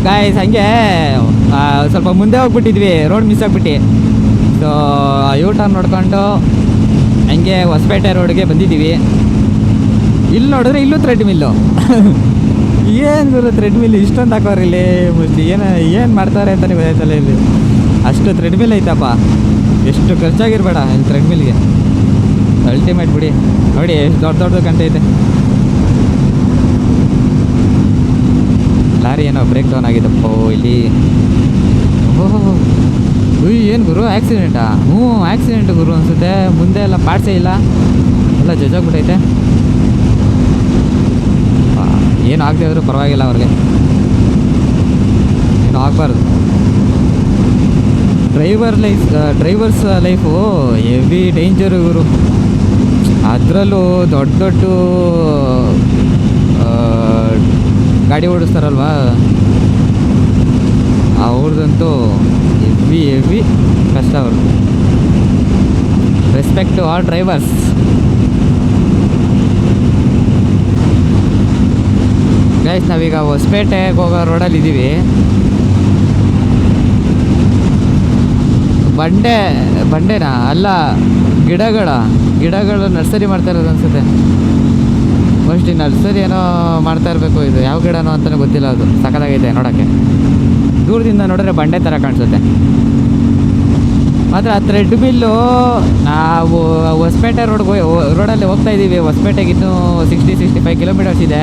Guys ಹಂಗೆ ಸ್ವಲ್ಪ ಮುಂದೆ ಹೋಗ್ಬಿಟ್ಟಿದ್ವಿ, ರೋಡ್ ಮಿಸ್ ಆಗಿಬಿಟ್ಟು. ಸೊ ಯೂ ಟರ್ನ್ ನೋಡ್ಕೊಂಡು ಹಂಗೆ ಹೊಸಪೇಟೆ ರೋಡ್ಗೆ ಬಂದಿದ್ದೀವಿ. ಇಲ್ಲಿ ನೋಡಿದ್ರೆ ಇಲ್ಲೂ ಥ್ರೆಡ್ ಮಿಲ್ಲು. ಏನು ಗುರು ಥ್ರೆಡ್ ಮಿಲ್ ಇಷ್ಟೊಂದು ಹಾಕೋರು ಇಲ್ಲಿ, ಏನು ಮಾಡ್ತಾರೆ ಅಂತಲೇ ಗೊತ್ತಾಯ್ತಲ್ಲ. ಇಲ್ಲಿ ಅಷ್ಟು ಥ್ರೆಡ್ ಮಿಲ್ ಐತಪ್ಪ, ಎಷ್ಟು ಖರ್ಚಾಗಿರ್ಬೇಡ ಇಲ್ಲಿ ಥ್ರೆಡ್ ಮಿಲ್ಗೆ. ಅಲ್ಟಿಮೇಟ್ ಬಿಡಿ. ನೋಡಿ ಎಷ್ಟು ದೊಡ್ಡದು ಕಾಣ್ತೈತೆ. ಲಾರಿ ಏನೋ ಬ್ರೇಕ್ ಡೌನ್ ಆಗಿದ್ದಪ್ಪ ಇಲ್ಲಿ. ಓಹೋ ಏನು ಗುರು ಆಕ್ಸಿಡೆಂಟಾ? ಹ್ಞೂ ಆಕ್ಸಿಡೆಂಟ್ ಗುರು ಅನಿಸುತ್ತೆ. ಮುಂದೆ ಎಲ್ಲ ಪಾರ್ಟ್ಸೇ ಇಲ್ಲ, ಎಲ್ಲ ಜಜ್ಜೋಗ್ಬಿಟ್ಟೈತೆ. ಏನು ಆಗದೆ ಆದರೂ ಪರವಾಗಿಲ್ಲ, ಅವ್ರಿಗೆ ಏನು ಆಗಬಾರ್ದು. ಡ್ರೈವರ್ಸ್ ಲೈಫು ಹೆವಿ ಡೇಂಜರು ಗುರು. ಅದರಲ್ಲೂ ದೊಡ್ಡ ದೊಡ್ಡ ಗಾಡಿ ಓಡಿಸ್ತಾರಲ್ವಾ, ಅವ್ರದ್ದಂತೂ ಹೆವಿ ಕಷ್ಟ ಅವ್ರದ್ದು. Respect to all drivers. Guys ನಾವೀಗ ಹೊಸಪೇಟೆಗೆ ಹೋಗೋ ರೋಡಲ್ಲಿ ಇದ್ದೀವಿ. ಬಂಡೆನಾ ಅಲ್ಲ, ಗಿಡಗಳು ನರ್ಸರಿ ಮಾಡ್ತಾ ಇರೋದು ಅನಿಸುತ್ತೆ. ಮೋಸ್ಟ್ಲಿ ನರ್ಸರಿ ಏನೋ ಮಾಡ್ತಾ ಇರಬೇಕು. ಇದು ಯಾವ ಗಿಡನೋ ಅಂತಲೇ ಗೊತ್ತಿಲ್ಲ. ಅದು ಸಖತ್ತಾಗೈತೆ ನೋಡೋಕ್ಕೆ, ದೂರದಿಂದ ನೋಡಿದ್ರೆ ಬಂಡೆ ಥರ ಕಾಣಿಸುತ್ತೆ. ಮಾತ್ರ ಆ ಥ್ರೆಡ್ ಮಿಲ್ಲು, ನಾವು ಹೊಸಪೇಟೆ ರೋಡಲ್ಲಿ ಹೋಗ್ತಾ ಇದ್ದೀವಿ. ಹೊಸಪೇಟೆಗೆ ಇನ್ನೂ 65 ಕಿಲೋಮೀಟರ್ಸ್ ಇದೆ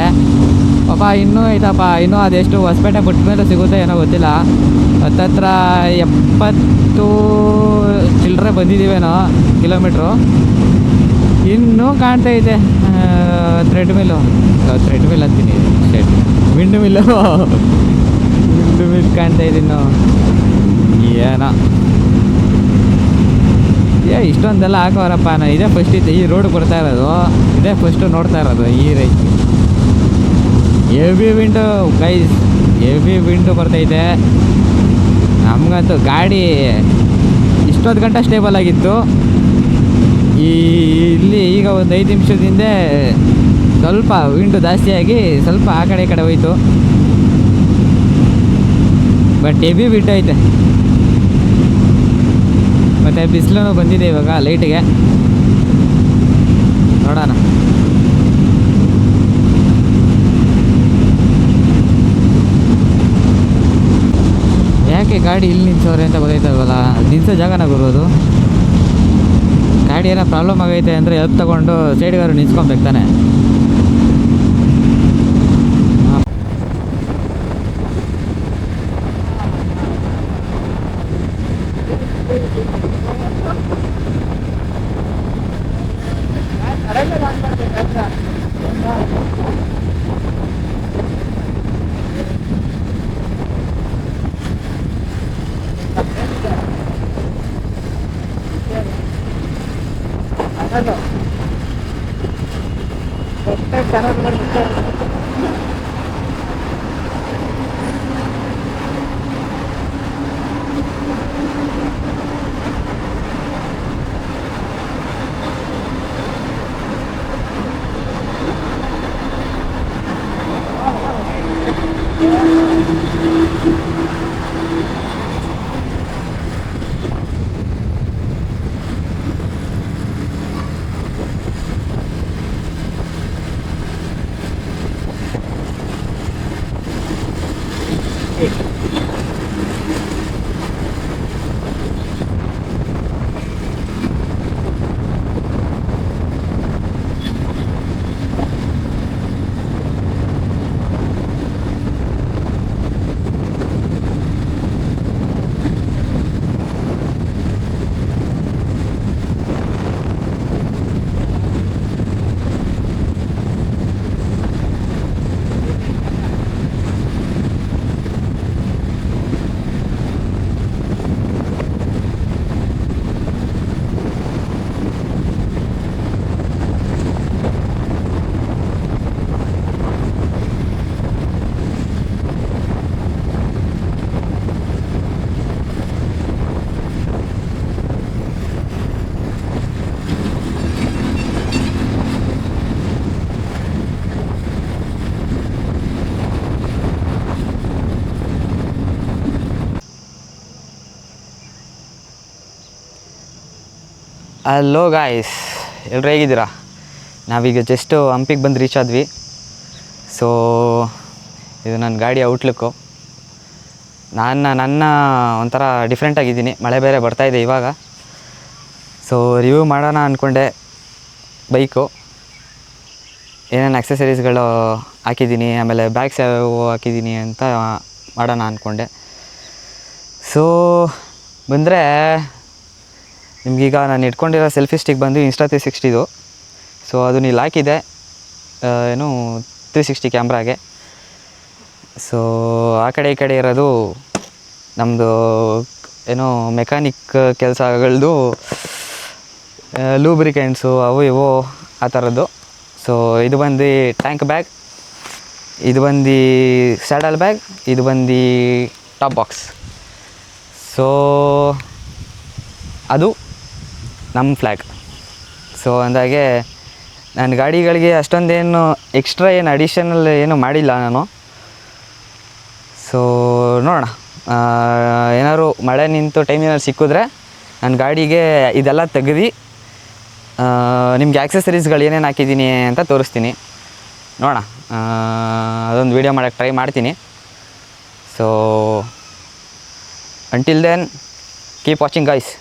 ಪಾಪ. ಇನ್ನೂ ಐತಪ್ಪ, ಇನ್ನೂ ಅದೆಷ್ಟು ಹೊಸಪೇಟೆ ಬಿಟ್ಟ ಮೇಲೆ ಸಿಗುತ್ತೆ ಏನೋ ಗೊತ್ತಿಲ್ಲ. ಹತ್ತತ್ರ 70 ಚಿಲ್ಲರೆ ಬಂದಿದ್ದೀವೇನೋ ಕಿಲೋಮೀಟ್ರು. ಇನ್ನೂ ಕಾಣ್ತೈತೆ ಥ್ರೆಡ್ ಮಿಲ್ ಅಂತೀನಿ, ವಿಂಡ್ ಮಿಲ್ ಕಾಣ್ತಾಯಿದೆ ಇನ್ನು. ಏನೋ ಇಷ್ಟೊಂದೆಲ್ಲ ಹಾಕೋರಪ್ಪ. ನಾನು ಇದೇ ಫಸ್ಟ್ ಇತ್ತು ಈ ರೋಡ್ ಬರ್ತಾ ಇರೋದು, ಇದೇ ಫಸ್ಟು ನೋಡ್ತಾ ಇರೋದು ಈ ರೈಟ್. ಹೆವಿ ವಿಂಡು ಬರ್ತೈತೆ. ನಮಗಂತೂ ಗಾಡಿ ಇಷ್ಟೊಂದು ಗಂಟೆ ಸ್ಟೇಬಲ್ ಆಗಿತ್ತು. ಇಲ್ಲಿ ಈಗ ಒಂದು 5 ನಿಮಿಷದಿಂದ ಸ್ವಲ್ಪ ವಿಂಡು ಜಾಸ್ತಿಯಾಗಿ ಸ್ವಲ್ಪ ಆ ಕಡೆ ಈ ಕಡೆ ಹೋಯ್ತು. ಬಟ್ ಹೆವಿ ವಿಂಡ್ ಐತೆ. ಮತ್ತು ಬಿಸಿಲು ಬಂದಿದೆ ಇವಾಗ ಲೈಟಿಗೆ. ನೋಡೋಣ. ಯಾಕೆ ಗಾಡಿ ಇಲ್ಲಿ ನಿಲ್ಸೋರೆ ಅಂತ ಗೊತ್ತಾಯ್ತಲ್ವಲ್ಲ. ನಿಲ್ಸೋ ಜಾಗನ ಬರೋದು. ಗಾಡಿ ಏನೋ ಪ್ರಾಬ್ಲಮ್ ಆಗೈತೆ ಅಂದರೆ ಹೆಲ್ಪ್ ತೊಗೊಂಡು ಸೈಡ್ಗಾರು ನಿಲ್ಸ್ಕೊಬೇಕು ತಾನೆ. ಹಲೋ ಗಾಯ್ಸ್, ಎಲ್ಲರೂ ಹೇಗಿದ್ದೀರಾ? ನಾವೀಗ ಜಸ್ಟು ಹಂಪಿಗೆ ಬಂದು ರೀಚ್ ಆದ್ವಿ. ಸೊ ಇದು ನನ್ನ ಗಾಡಿ ಔಟ್ಲುಕ್ಕು. ನನ್ನ ಒಂಥರ ಡಿಫ್ರೆಂಟಾಗಿದ್ದೀನಿ, ಮಳೆ ಬೇರೆ ಬರ್ತಾಯಿದೆ ಇವಾಗ. ಸೊ ರಿವ್ಯೂ ಮಾಡೋಣ ಅಂದ್ಕೊಂಡೆ ಬೈಕು, ಏನೇನು ಆಕ್ಸೆಸರೀಸ್ಗಳು ಹಾಕಿದ್ದೀನಿ, ಆಮೇಲೆ ಬ್ಯಾಗ್ಸ್ ಯಾವ್ಯಾವ ಹಾಕಿದ್ದೀನಿ ಅಂತ ಮಾಡೋಣ ಅಂದ್ಕೊಂಡೆ. ಸೊ ಬಂದರೆ ನಿಮಗೀಗ ನಾನು ಇಟ್ಕೊಂಡಿರೋ ಸೆಲ್ಫಿ ಸ್ಟಿಕ್ ಬಂದು Insta360. ಸೊ ಅದನ್ನ ಇಲ್ಲಿ ಹಾಕಿದೆ, ಏನು 360 ಕ್ಯಾಮ್ರಾಗೆ. ಸೊ ಆ ಕಡೆ ಈ ಕಡೆ ಇರೋದು ನಮ್ಮದು ಏನೋ ಮೆಕ್ಯಾನಿಕ್ ಕೆಲಸಗಳದ್ದು ಲೂಬ್ರಿಕೆಂಟ್ಸು ಅವು ಇವು ಆ ಥರದ್ದು. ಸೊ ಇದು ಬಂದು ಟ್ಯಾಂಕ್ ಬ್ಯಾಗ್, ಇದು ಬಂದು ಸ್ಯಾಡಲ್ ಬ್ಯಾಗ್, ಇದು ಬಂದು ಟಾಪ್ ಬಾಕ್ಸ್. ಸೊ ಅದು ನಮ್ಮ ಫ್ಲ್ಯಾಗ್. ಸೊ ಅಂದಾಗೆ ನನ್ನ ಗಾಡಿಗಳಿಗೆ ಅಷ್ಟೊಂದೇನು ಎಕ್ಸ್ಟ್ರಾ ಏನು ಅಡಿಷನಲ್ ಏನು ಮಾಡಿಲ್ಲ ನಾನು. ಸೊ ನೋಡೋಣ, ಏನಾದ್ರು ಮಳೆ ನಿಂತು ಟೈಮಿನಲ್ಲಿ ಸಿಕ್ಕಿದ್ರೆ ನನ್ನ ಗಾಡಿಗೆ ಇದೆಲ್ಲ ತೆಗೆದು ನಿಮಗೆ ಆಕ್ಸೆಸರೀಸ್ಗಳು ಏನೇನು ಹಾಕಿದ್ದೀನಿ ಅಂತ ತೋರಿಸ್ತೀನಿ. ನೋಡೋಣ, ಅದೊಂದು ವೀಡಿಯೋ ಮಾಡೋಕ್ಕೆ ಟ್ರೈ ಮಾಡ್ತೀನಿ. So until then keep watching guys.